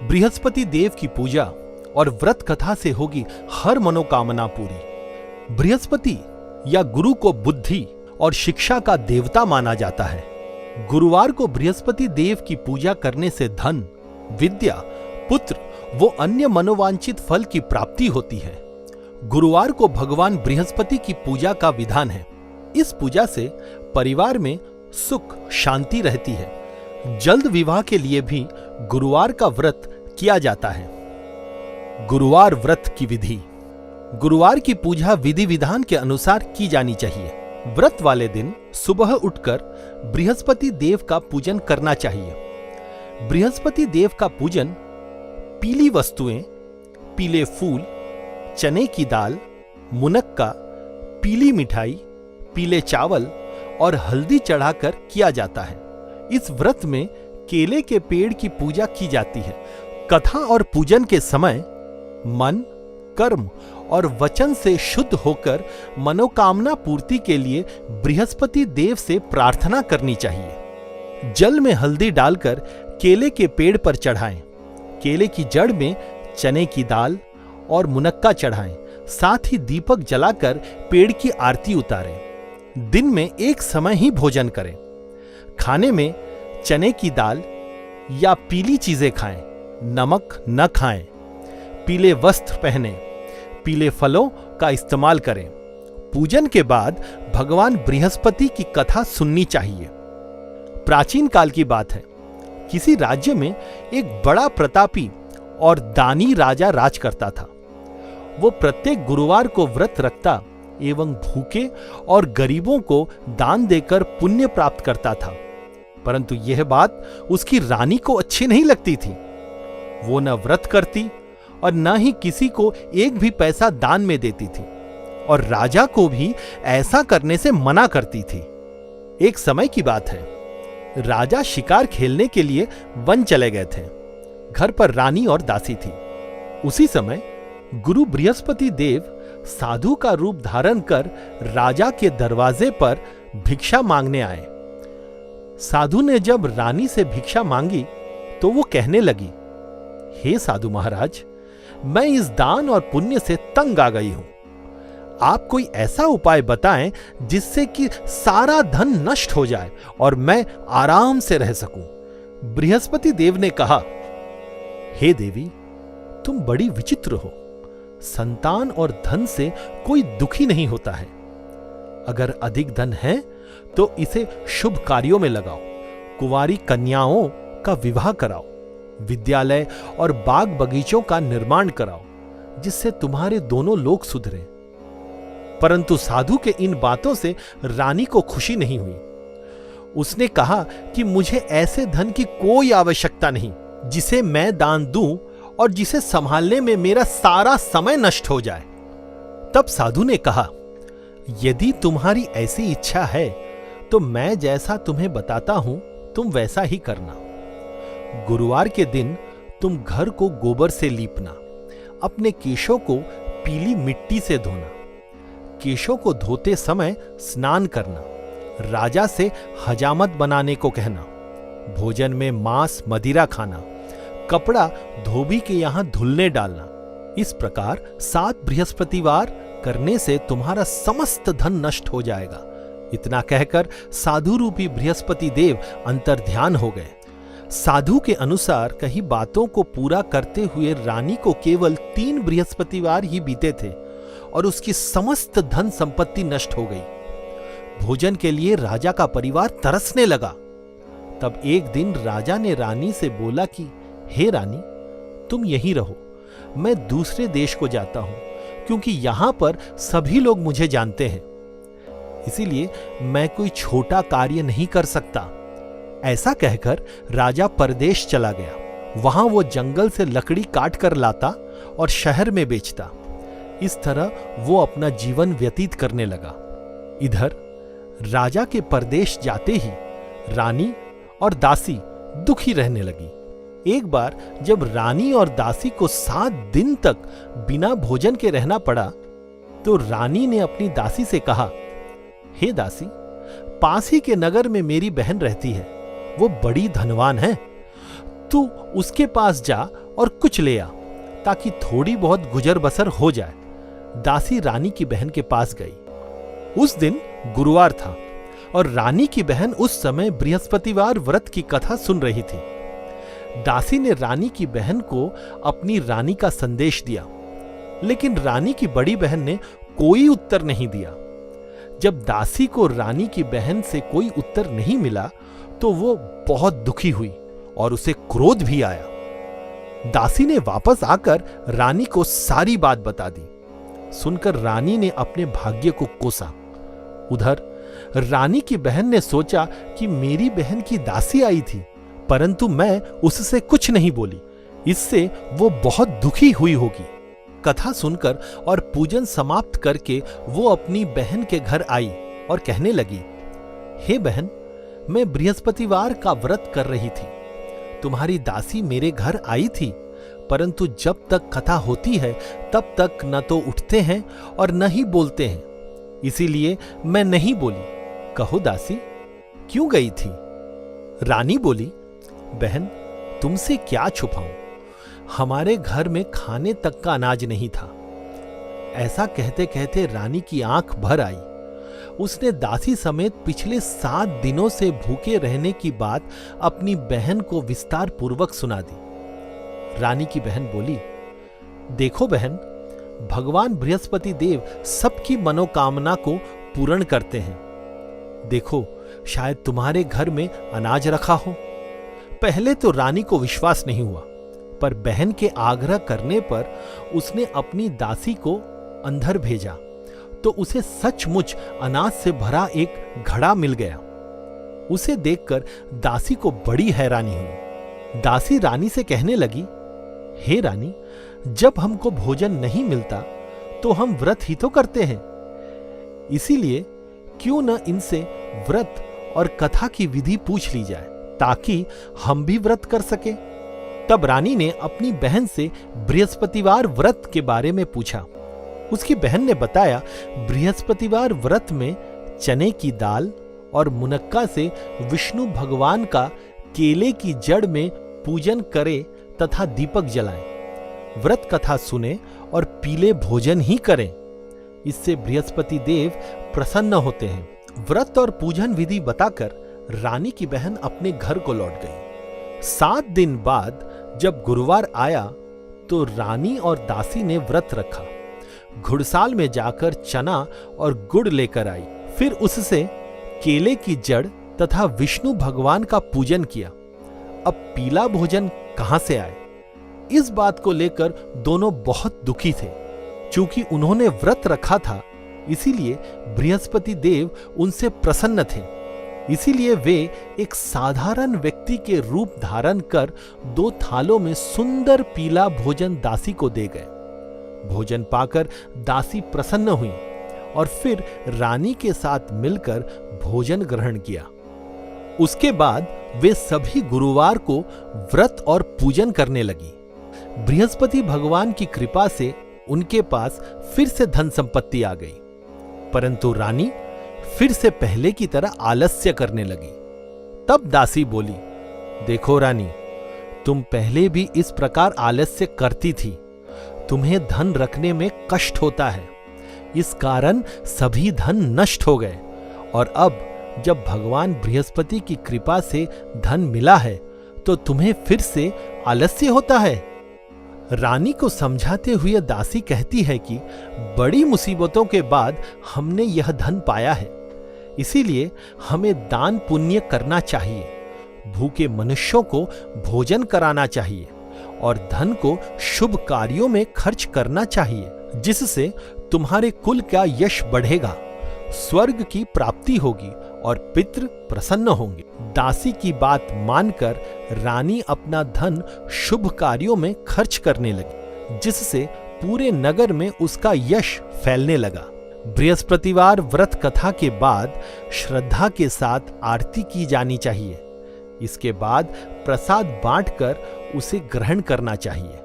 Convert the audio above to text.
बृहस्पति देव की पूजा और व्रत कथा से होगी हर मनोकामना पूरी। बृहस्पति या गुरु को बुद्धि और शिक्षा का देवता माना जाता है। गुरुवार को बृहस्पति देव की पूजा करने से धन, विद्या, पुत्र वो अन्य मनोवांछित फल की प्राप्ति होती है। गुरुवार को भगवान बृहस्पति की पूजा का विधान है। इस पूजा से परिवार में सुख शांति रहती है। जल्द विवाह के लिए भी गुरुवार का व्रत किया जाता है। गुरुवार व्रत की विधि। गुरुवार की पूजा विधि विधान के अनुसार की जानी चाहिए। व्रत वाले दिन सुबह उठकर बृहस्पति देव का पूजन करना चाहिए। बृहस्पति देव का पूजन पीली वस्तुएं, पीले फूल, चने की दाल, मुनक्का, पीली मिठाई, पीले चावल और हल्दी चढ़ाकर किया जाता है। इस व्रत में केले के पेड़ की पूजा की जाती है। कथा और पूजन के समय मन, कर्म और वचन से शुद्ध होकर मनोकामना पूर्ति के लिए बृहस्पति देव से प्रार्थना करनी चाहिए। जल में हल्दी डालकर केले के पेड़ पर चढ़ाएं। केले की जड़ में चने की दाल और मुनक्का चढ़ाएं। साथ ही दीपक जलाकर पेड़ की आरती उतारें। दिन में एक समय ही भोजन करें। खाने में चने की दाल या पीली चीजें खाएं। नमक न खाएं। पीले वस्त्र पहनें। पीले फलों का इस्तेमाल करें। पूजन के बाद भगवान बृहस्पति की कथा सुननी चाहिए। प्राचीन काल की बात है। किसी राज्य में एक बड़ा प्रतापी और दानी राजा राज करता था। वो प्रत्येक गुरुवार को व्रत रखता एवं भूखे और गरीबों को दान देकर पुण्य प्राप्त करता था। परंतु यह बात उसकी रानी को अच्छी नहीं लगती थी। वो न व्रत करती और न ही किसी को एक भी पैसा दान में देती थी और राजा को भी ऐसा करने से मना करती थी। एक समय की बात है। राजा शिकार खेलने के लिए वन चले गए थे। घर पर रानी और दासी थी। उसी समय गुरु बृहस्पति देव साधु का रूप धारण कर राजा के दरवाजे पर भिक्षा मांगने आए। साधु ने जब रानी से भिक्षा मांगी तो वो कहने लगी, हे साधु महाराज, मैं इस दान और पुण्य से तंग आ गई हूं। आप कोई ऐसा उपाय बताएं जिससे कि सारा धन नष्ट हो जाए और मैं आराम से रह सकूं। बृहस्पति देव ने कहा, हे देवी, तुम बड़ी विचित्र हो। संतान और धन से कोई दुखी नहीं होता है। अगर अधिक धन है तो इसे शुभ कार्यों में लगाओ। कुंवारी कन्याओं का विवाह कराओ। विद्यालय और बाग बगीचों का निर्माण कराओ, जिससे तुम्हारे दोनों लोग सुधरें। परंतु साधु के इन बातों से रानी को खुशी नहीं हुई। उसने कहा कि मुझे ऐसे धन की कोई आवश्यकता नहीं जिसे मैं दान दूं और जिसे संभालने में मेरा सारा समय नष्ट हो जाए। तब साधु ने कहा, यदि तुम्हारी ऐसी इच्छा है तो मैं जैसा तुम्हें बताता हूं तुम वैसा ही करना। गुरुवार के दिन तुम घर को गोबर से लीपना। अपने केशों को पीली मिट्टी से धोना। केशों को धोते समय स्नान करना। राजा से हजामत बनाने को कहना। भोजन में मांस मदिरा खाना। कपड़ा धोबी के यहां धुलने डालना। इस प्रकार 7 बृहस्पतिवार करने से तुम्हारा समस्त धन नष्ट हो जाएगा। इतना कहकर साधु रूपी बृहस्पति देव अंतर्ध्यान हो गए। साधु के अनुसार कई बातों को पूरा करते हुए रानी को केवल 3 बृहस्पतिवार ही बीते थे और उसकी समस्त धन संपत्ति नष्ट हो गई। भोजन के लिए राजा का परिवार तरसने लगा। तब एक दिन राजा ने रानी से बोला कि हे रानी, तुम यहीं रहो। मैं दूसरे देश को जाता हूं क्योंकि यहां पर सभी लोग मुझे जानते हैं। इसीलिए मैं कोई छोटा कार्य नहीं कर सकता। ऐसा कहकर राजा परदेश चला गया। वहां वो जंगल से लकड़ी काट कर लाता और शहर में बेचता। इस तरह वो अपना जीवन व्यतीत करने लगा। इधर राजा के परदेश जाते ही रानी और दासी दुखी रहने लगी। एक बार जब रानी और दासी को 7 दिन तक बिना भोजन के रहना पड़ा तो रानी ने अपनी दासी से कहा, हे दासी, पास ही के नगर में मेरी बहन रहती है। वो बड़ी धनवान है। तू उसके पास जा और कुछ ले आ, ताकि थोड़ी बहुत गुजर बसर हो जाए। दासी रानी की बहन के पास गई। उस दिन गुरुवार था और रानी की बहन उस समय बृहस्पतिवार व्रत की कथा सुन रही थी। दासी ने रानी की बहन को अपनी रानी का संदेश दिया, लेकिन रानी की बड़ी बहन ने कोई उत्तर नहीं दिया। जब दासी को रानी की बहन से कोई उत्तर नहीं मिला तो वो बहुत दुखी हुई और उसे क्रोध भी आया। दासी ने वापस आकर रानी को सारी बात बता दी। सुनकर रानी ने अपने भाग्य को कोसा। उधर रानी की बहन ने सोचा कि मेरी बहन की दासी आई थी, परंतु मैं उससे कुछ नहीं बोली, इससे वो बहुत दुखी हुई होगी। कथा सुनकर और पूजन समाप्त करके वो अपनी बहन के घर आई और कहने लगी, हे बहन, मैं बृहस्पतिवार का व्रत कर रही थी। तुम्हारी दासी मेरे घर आई थी, परंतु जब तक कथा होती है तब तक न तो उठते हैं और न ही बोलते हैं, इसीलिए मैं नहीं बोली। कहो दासी, क्यों गई थी? रानी बोली, बहन, तुमसे क्या छुपाऊं, हमारे घर में खाने तक का अनाज नहीं था। ऐसा कहते कहते रानी की आंख भर आई। उसने दासी समेत पिछले 7 दिनों से भूखे रहने की बात अपनी बहन को विस्तार पूर्वक सुना दी। रानी की बहन बोली, देखो बहन, भगवान बृहस्पति देव सबकी मनोकामना को पूर्ण करते हैं। देखो, शायद तुम्हारे घर में अनाज रखा हो। पहले तो रानी को विश्वास नहीं हुआ, पर बहन के आग्रह करने पर उसने अपनी दासी को अंदर भेजा तो उसे सचमुच अनाज से भरा एक घड़ा मिल गया। उसे देखकर दासी को बड़ी हैरानी हुई। दासी रानी से कहने लगी, हे रानी, जब हमको भोजन नहीं मिलता तो हम व्रत ही तो करते हैं, इसीलिए क्यों न इनसे व्रत और कथा की विधि पूछ ली जाए, ताकि हम भी व्रत कर सके। तब रानी ने अपनी बहन से बृहस्पतिवार व्रत के बारे में पूछा। उसकी बहन ने बताया, बृहस्पतिवार व्रत में चने की दाल और मुनक्का से विष्णु भगवान का केले की जड़ में पूजन करें तथा दीपक जलाएं, व्रत कथा सुने और पीले भोजन ही करें, इससे बृहस्पति देव प्रसन्न होते हैं। व्रत और पूजन विधि बताकर रानी की बहन अपने घर को लौट गई। 7 दिन बाद जब गुरुवार आया तो रानी और दासी ने व्रत रखा। घुड़साल में जाकर चना और गुड़ लेकर आई, फिर उससे केले की जड़ तथा विष्णु भगवान का पूजन किया। अब पीला भोजन कहां से आए, इस बात को लेकर दोनों बहुत दुखी थे। चूंकि उन्होंने व्रत रखा था, इसीलिए बृहस्पति देव उनसे प्रसन्न थे। इसीलिए वे एक साधारण व्यक्ति के रूप धारण कर 2 थालों में सुंदर पीला भोजन दासी को दे गए। भोजन पाकर दासी प्रसन्न हुई और फिर रानी के साथ मिलकर भोजन ग्रहण किया। उसके बाद वे सभी गुरुवार को व्रत और पूजन करने लगी। बृहस्पति भगवान की कृपा से उनके पास फिर से धन संपत्ति आ गई, परंतु रानी फिर से पहले की तरह आलस्य करने लगी। तब दासी बोली, देखो रानी, तुम पहले भी इस प्रकार आलस्य करती थी। तुम्हें धन रखने में कष्ट होता है, इस कारण सभी धन नष्ट हो गए, और अब जब भगवान बृहस्पति की कृपा से धन मिला है तो तुम्हें फिर से आलस्य होता है। रानी को समझाते हुए दासी कहती है कि बड़ी मुसीबतों के बाद हमने यह धन पाया है, इसीलिए हमें दान पुण्य करना चाहिए, भूखे मनुष्यों को भोजन कराना चाहिए और धन को शुभ कार्यों में खर्च करना चाहिए, जिससे तुम्हारे कुल का यश बढ़ेगा, स्वर्ग की प्राप्ति होगी और पितृ प्रसन्न होंगे। दासी की बात मानकर रानी अपना धन शुभ कार्यों में खर्च करने लगी, जिससे पूरे नगर में उसका यश फैलने लगा। बृहस्पतिवार व्रत कथा के बाद श्रद्धा के साथ आरती की जानी चाहिए। इसके बाद प्रसाद बांटकर उसे ग्रहण करना चाहिए।